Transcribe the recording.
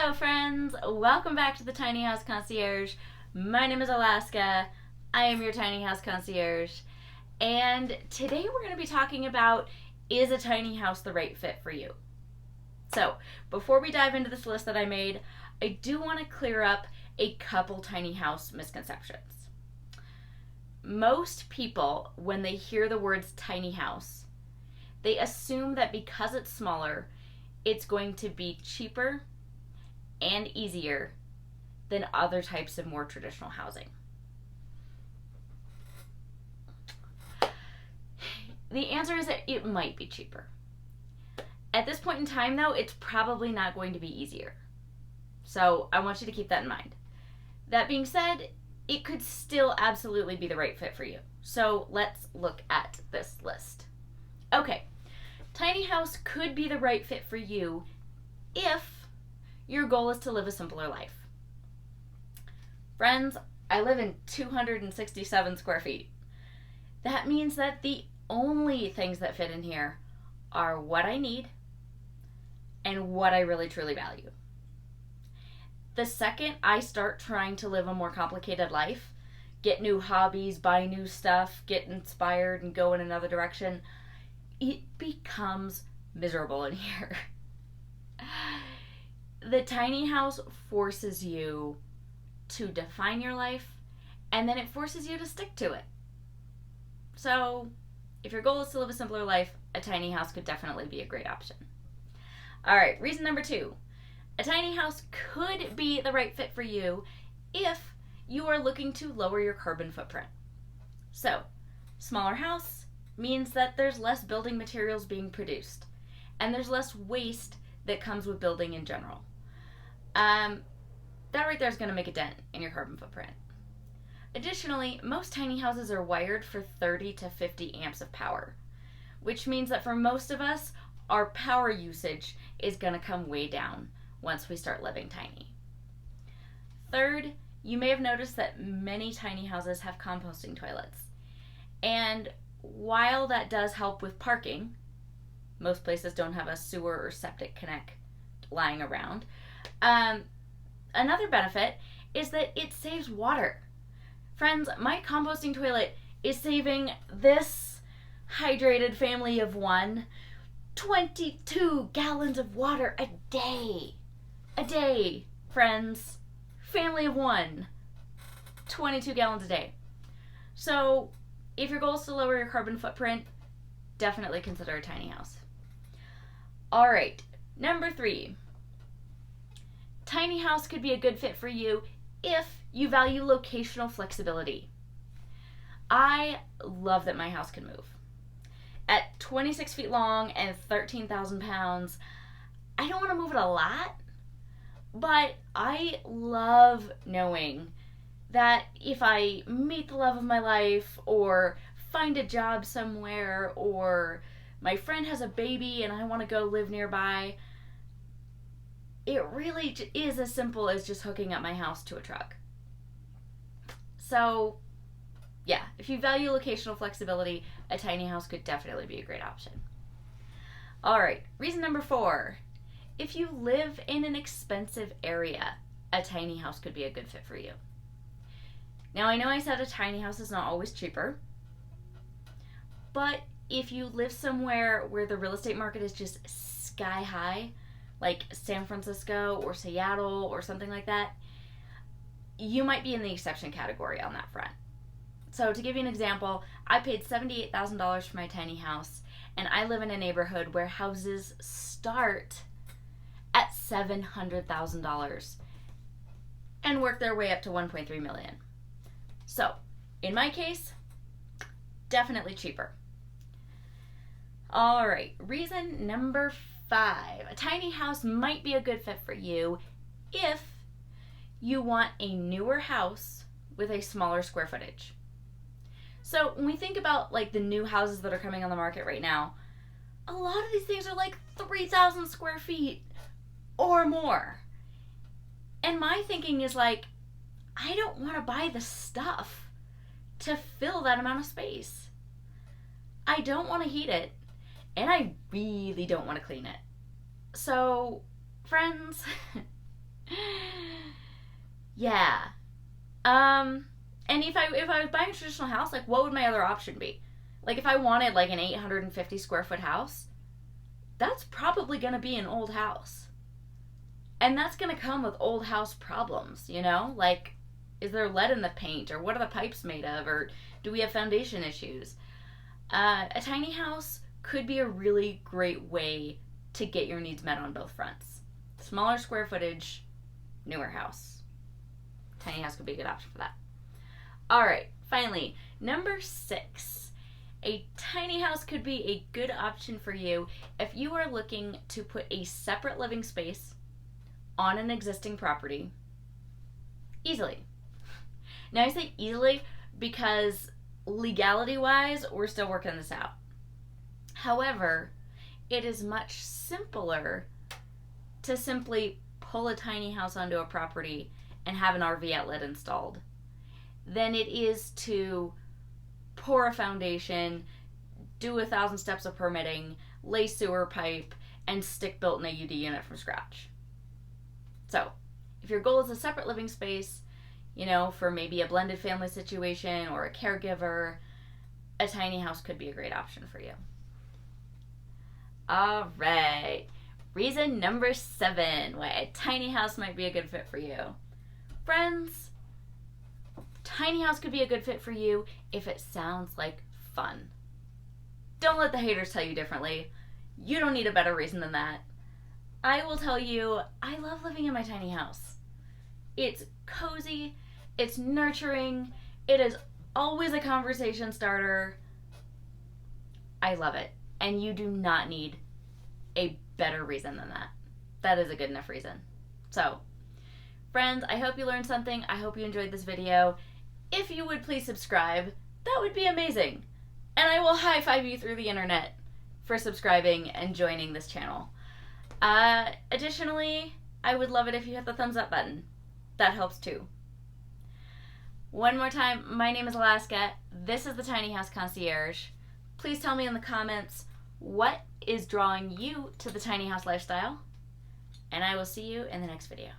Hello friends, welcome back to the Tiny House Concierge. My name is Alaska. I am your Tiny House Concierge. And today we're going to be talking about, is a tiny house the right fit for you? So before we dive into this list that I made, I do want to clear up a couple tiny house misconceptions. Most people, when they hear the words tiny house, they assume that because it's smaller, it's going to be cheaper and easier than other types of more traditional housing. The answer is that it might be cheaper. At this point in time, though, it's probably not going to be easier. So I want you to keep that in mind. That being said, it could still absolutely be the right fit for you. So let's look at this list. Okay, tiny house could be the right fit for you if your goal is to live a simpler life. Friends, I live in 267 square feet. That means that the only things that fit in here are what I need and what I really truly value. The second I start trying to live a more complicated life, get new hobbies, buy new stuff, get inspired and go in another direction, it becomes miserable in here. The tiny house forces you to define your life, and then it forces you to stick to it. So, if your goal is to live a simpler life, a tiny house could definitely be a great option. Alright, reason number 2. A tiny house could be the right fit for you if you are looking to lower your carbon footprint. So, smaller house means that there's less building materials being produced, and there's less waste that comes with building in general. That right there is going to make a dent in your carbon footprint. Additionally, most tiny houses are wired for 30 to 50 amps of power, which means that for most of us, our power usage is going to come way down once we start living tiny. Third, you may have noticed that many tiny houses have composting toilets. And while that does help with parking, most places don't have a sewer or septic connect lying around. Another benefit is that it saves water. Friends, my composting toilet is saving this hydrated family of one 22 gallons of water a day. A day, friends. Family of one. 22 gallons a day. So, if your goal is to lower your carbon footprint, definitely consider a tiny house. Alright, number 3. Tiny house could be a good fit for you if you value locational flexibility. I love that my house can move. At 26 feet long and 13,000 pounds, I don't want to move it a lot, but I love knowing that if I meet the love of my life or find a job somewhere or my friend has a baby and I want to go live nearby, it really is as simple as just hooking up my house to a truck. So, yeah, if you value locational flexibility, a tiny house could definitely be a great option. Alright, reason number 4. If you live in an expensive area, a tiny house could be a good fit for you. Now, I know I said a tiny house is not always cheaper, but if you live somewhere where the real estate market is just sky high, like San Francisco or Seattle or something like that, you might be in the exception category on that front. So to give you an example, I paid $78,000 for my tiny house, and I live in a neighborhood where houses start at $700,000 and work their way up to $1.3 million. So, in my case, definitely cheaper. Alright, reason number 5. A tiny house might be a good fit for you if you want a newer house with a smaller square footage. So when we think about like the new houses that are coming on the market right now, a lot of these things are like 3,000 square feet or more. And my thinking is like, I don't want to buy the stuff to fill that amount of space. I don't want to heat it, and I really don't want to clean it. So, friends, Yeah. And if I was buying a traditional house, like, what would my other option be? Like, if I wanted like an 850 square foot house, that's probably going to be an old house. And that's going to come with old house problems, you know? Like, is there lead in the paint? Or what are the pipes made of? Or do we have foundation issues? A tiny house could be a really great way to get your needs met on both fronts. Smaller square footage, newer house. Tiny house could be a good option for that. All right, finally, number 6. A tiny house could be a good option for you if you are looking to put a separate living space on an existing property easily. Now, I say easily because legality-wise, we're still working this out. However, it is much simpler to simply pull a tiny house onto a property and have an RV outlet installed than it is to pour a foundation, do 1,000 steps of permitting, lay sewer pipe, and stick built an AUD unit from scratch. So, if your goal is a separate living space, you know, for maybe a blended family situation or a caregiver, a tiny house could be a great option for you. All right. Reason number 7 why a tiny house might be a good fit for you. Friends, tiny house could be a good fit for you if it sounds like fun. Don't let the haters tell you differently. You don't need a better reason than that. I will tell you, I love living in my tiny house. It's cozy, it's nurturing, it is always a conversation starter. I love it. And you do not need a better reason than that. That is a good enough reason. So, friends, I hope you learned something. I hope you enjoyed this video. If you would please subscribe, that would be amazing. And I will high five you through the internet for subscribing and joining this channel. Additionally, I would love it if you hit the thumbs up button. That helps too. One more time, my name is Alaska. This is the Tiny House Concierge. Please tell me in the comments what is drawing you to the tiny house lifestyle, and I will see you in the next video.